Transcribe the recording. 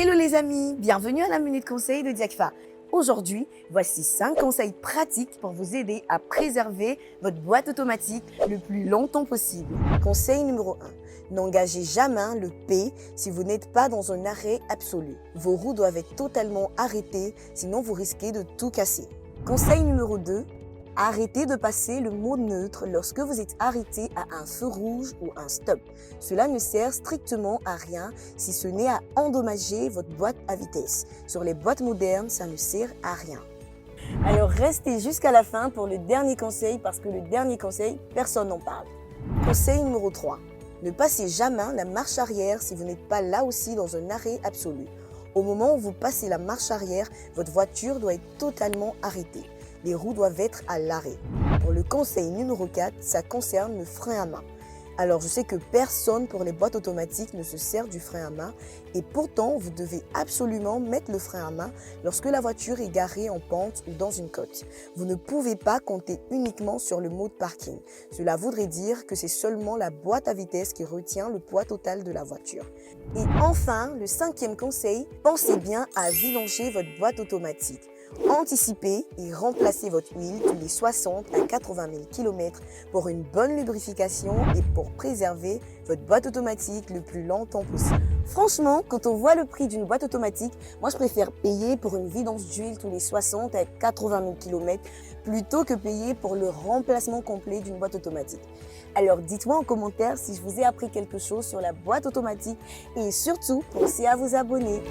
Hello les amis, bienvenue à la Minute Conseil de Diakfa. Aujourd'hui, voici 5 conseils pratiques pour vous aider à préserver votre boîte automatique le plus longtemps possible. Conseil numéro 1. N'engagez jamais le P si vous n'êtes pas dans un arrêt absolu. Vos roues doivent être totalement arrêtées, sinon vous risquez de tout casser. Conseil numéro 2. Arrêtez de passer le mode neutre lorsque vous êtes arrêté à un feu rouge ou un stop. Cela ne sert strictement à rien si ce n'est à endommager votre boîte à vitesse. Sur les boîtes modernes, ça ne sert à rien. Alors restez jusqu'à la fin pour le dernier conseil parce que le dernier conseil, personne n'en parle. Conseil numéro 3. Ne passez jamais la marche arrière si vous n'êtes pas là aussi dans un arrêt absolu. Au moment où vous passez la marche arrière, votre voiture doit être totalement arrêtée. Les roues doivent être à l'arrêt. Pour le conseil numéro 4, ça concerne le frein à main. Alors je sais que personne pour les boîtes automatiques ne se sert du frein à main et pourtant vous devez absolument mettre le frein à main lorsque la voiture est garée en pente ou dans une côte. Vous ne pouvez pas compter uniquement sur le mode parking. Cela voudrait dire que c'est seulement la boîte à vitesse qui retient le poids total de la voiture. Et enfin, le 5e conseil, pensez bien à vidanger votre boîte automatique. Anticipez et remplacez votre huile tous les 60 à 80 000 km pour une bonne lubrification et pour préserver votre boîte automatique le plus longtemps possible. Franchement, quand on voit le prix d'une boîte automatique, moi je préfère payer pour une vidange d'huile tous les 60 à 80 000 km plutôt que payer pour le remplacement complet d'une boîte automatique. Alors dites-moi en commentaire si je vous ai appris quelque chose sur la boîte automatique et surtout pensez à vous abonner.